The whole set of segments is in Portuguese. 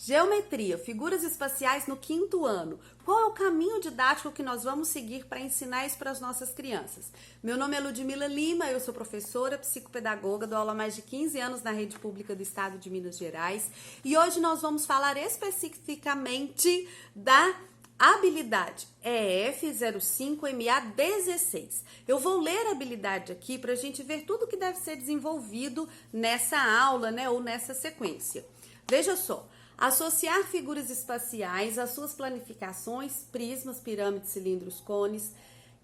Geometria, figuras espaciais no 5º ano. Qual é o caminho didático que nós vamos seguir para ensinar isso para as nossas crianças? Meu nome é Ludmila Lima, eu sou professora, psicopedagoga, dou aula há mais de 15 anos na rede pública do estado de Minas Gerais e hoje nós vamos falar especificamente da habilidade EF05MA16. Eu vou ler a habilidade aqui para a gente ver tudo que deve ser desenvolvido nessa aula, né, ou nessa sequência. Veja só. Associar figuras espaciais às suas planificações, prismas, pirâmides, cilindros, cones,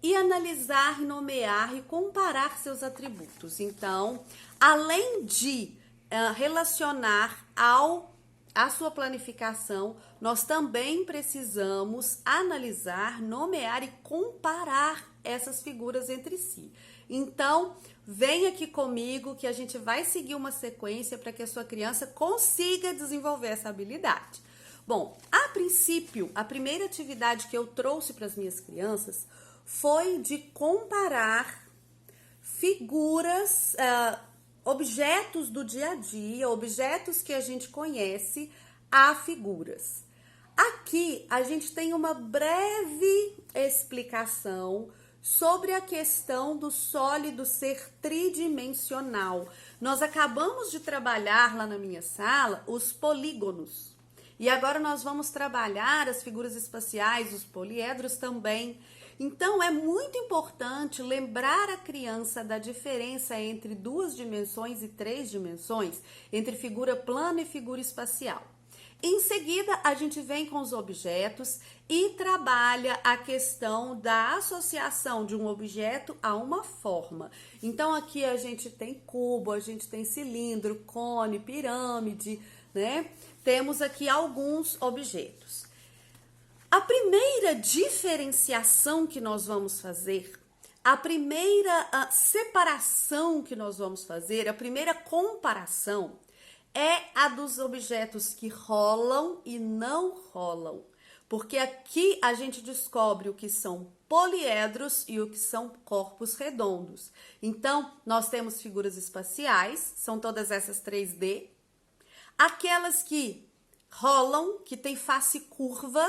e analisar, nomear e comparar seus atributos. Então, além de relacionar a sua planificação, nós também precisamos analisar, nomear e comparar essas figuras entre si. Então, vem aqui comigo que a gente vai seguir uma sequência para que a sua criança consiga desenvolver essa habilidade. Bom, a princípio, a primeira atividade que eu trouxe para as minhas crianças foi de comparar figuras, objetos do dia a dia, objetos que a gente conhece, a figuras. Aqui a gente tem uma breve explicação sobre a questão do sólido ser tridimensional. Nós acabamos de trabalhar lá na minha sala os polígonos. E agora nós vamos trabalhar as figuras espaciais, os poliedros também. Então é muito importante lembrar a criança da diferença entre 2 dimensões e 3 dimensões, entre figura plana e figura espacial. Em seguida, a gente vem com os objetos e trabalha a questão da associação de um objeto a uma forma. Então, aqui a gente tem cubo, a gente tem cilindro, cone, pirâmide, né? Temos aqui alguns objetos. A primeira diferenciação que nós vamos fazer, a primeira separação que nós vamos fazer, a primeira comparação, é a dos objetos que rolam e não rolam. Porque aqui a gente descobre o que são poliedros e o que são corpos redondos. Então, nós temos figuras espaciais, são todas essas 3D. Aquelas que rolam, que tem face curva,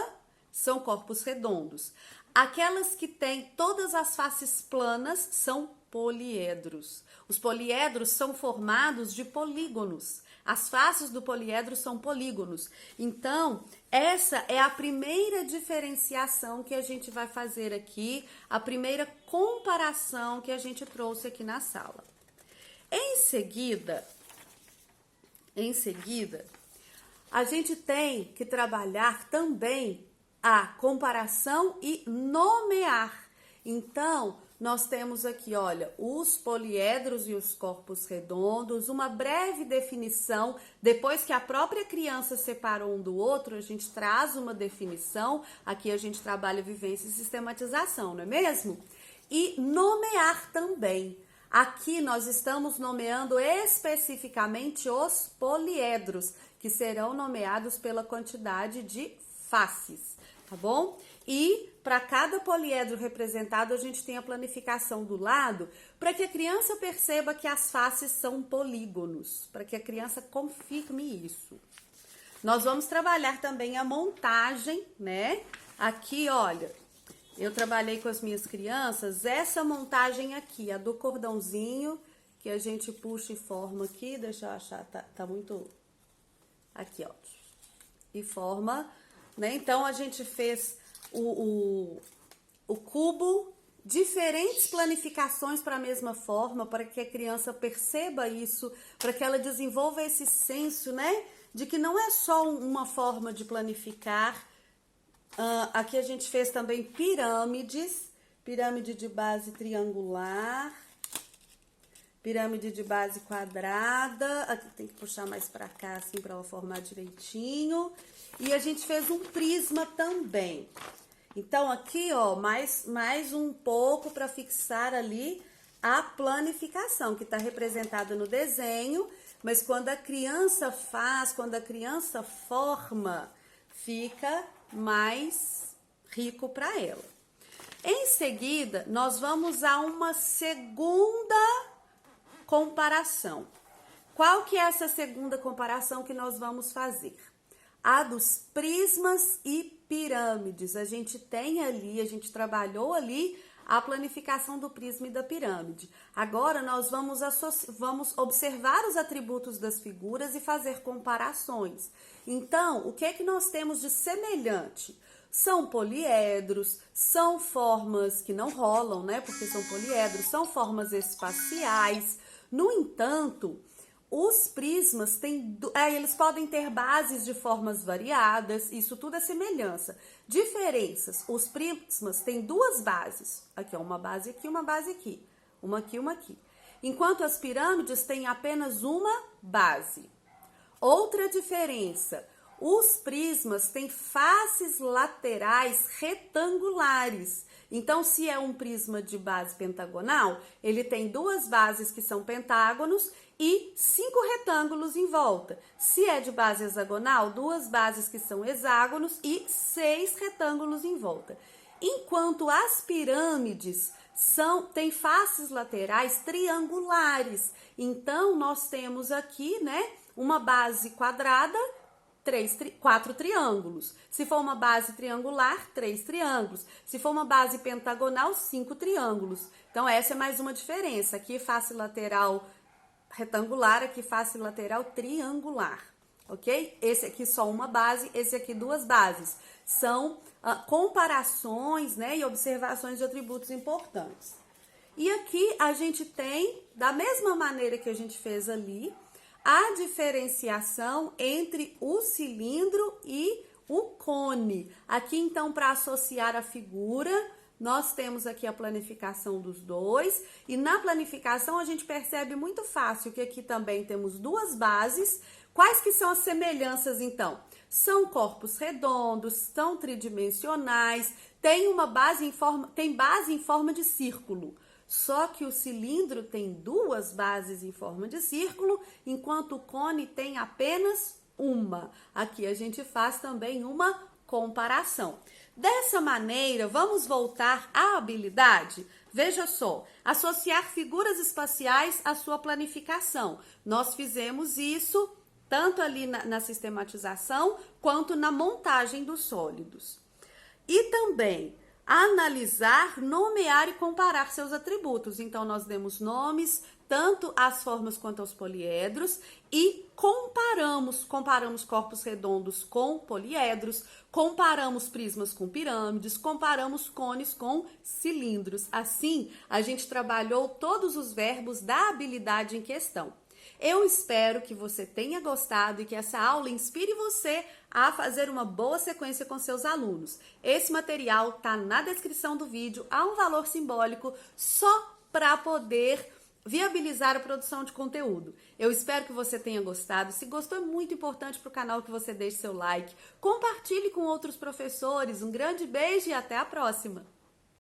são corpos redondos. Aquelas que têm todas as faces planas são poliedros. Os poliedros são formados de polígonos. As faces do poliedro são polígonos. Então, essa é a primeira diferenciação que a gente vai fazer aqui, a primeira comparação que a gente trouxe aqui na sala. Em seguida, a gente tem que trabalhar também a comparação e nomear. Então, nós temos aqui, olha, os poliedros e os corpos redondos, uma breve definição. Depois que a própria criança separou um do outro, a gente traz uma definição. Aqui a gente trabalha vivência e sistematização, não é mesmo? E nomear também. Aqui nós estamos nomeando especificamente os poliedros, que serão nomeados pela quantidade de faces, tá bom? E para cada poliedro representado, a gente tem a planificação do lado, para que a criança perceba que as faces são polígonos, para que a criança confirme isso. Nós vamos trabalhar também a montagem, né? Aqui, olha, eu trabalhei com as minhas crianças, essa montagem aqui, a do cordãozinho, que a gente puxa e forma aqui, deixa eu achar, tá muito... Aqui, ó, e forma, né? Então, a gente fez o cubo, diferentes planificações para a mesma forma, para que a criança perceba isso, para que ela desenvolva esse senso, né, de que não é só uma forma de planificar. Aqui a gente fez também pirâmides, pirâmide de base triangular, pirâmide de base quadrada, aqui tem que puxar mais para cá, assim, para ela formar direitinho. E a gente fez um prisma também. Então, aqui, ó, mais um pouco para fixar ali a planificação, que está representada no desenho, mas quando a criança faz, quando a criança forma, fica mais rico para ela. Em seguida, nós vamos a uma segunda comparação. Qual que é essa segunda comparação que nós vamos fazer? a dos prismas e pirâmides. A gente trabalhou ali a planificação do prisma e da pirâmide. Agora nós vamos observar os atributos das figuras e fazer comparações. Então, o que é que nós temos de semelhante? São poliedros, são formas que não rolam, né? Porque são poliedros, são formas espaciais. No entanto, os prismas eles podem ter bases de formas variadas, isso tudo é semelhança. Diferenças, os prismas têm duas bases, aqui ó, uma base aqui, uma base aqui, uma aqui, uma aqui. Enquanto as pirâmides têm apenas uma base. Outra diferença, os prismas têm faces laterais retangulares. Então, se é um prisma de base pentagonal, ele tem duas bases que são pentágonos e 5 retângulos em volta. Se é de base hexagonal, duas bases que são hexágonos e 6 retângulos em volta. Enquanto as pirâmides têm faces laterais triangulares. Então, nós temos aqui, né, uma base quadrada, 4 triângulos. Se for uma base triangular, 3 triângulos. Se for uma base pentagonal, 5 triângulos. Então, essa é mais uma diferença. Aqui, face lateral retangular, aqui face lateral triangular, ok? Esse aqui só uma base, esse aqui duas bases. São comparações, né, e observações de atributos importantes. E aqui a gente tem, da mesma maneira que a gente fez ali, a diferenciação entre o cilindro e o cone. Aqui, então, para associar a figura, nós temos aqui a planificação dos dois. E na planificação, a gente percebe muito fácil que aqui também temos duas bases. Quais que são as semelhanças, então? São corpos redondos, são tridimensionais, tem base em forma de círculo. Só que o cilindro tem duas bases em forma de círculo, enquanto o cone tem apenas uma. Aqui a gente faz também uma comparação. Dessa maneira, vamos voltar à habilidade? Veja só, associar figuras espaciais à sua planificação. Nós fizemos isso tanto ali na sistematização quanto na montagem dos sólidos. E também analisar, nomear e comparar seus atributos. Então, nós demos nomes tanto às formas quanto aos poliedros e comparamos corpos redondos com poliedros, comparamos prismas com pirâmides, comparamos cones com cilindros. Assim, a gente trabalhou todos os verbos da habilidade em questão. Eu espero que você tenha gostado e que essa aula inspire você a fazer uma boa sequência com seus alunos. Esse material está na descrição do vídeo, há um valor simbólico só para poder viabilizar a produção de conteúdo. Eu espero que você tenha gostado. Se gostou, é muito importante para o canal que você deixe seu like. Compartilhe com outros professores. Um grande beijo e até a próxima!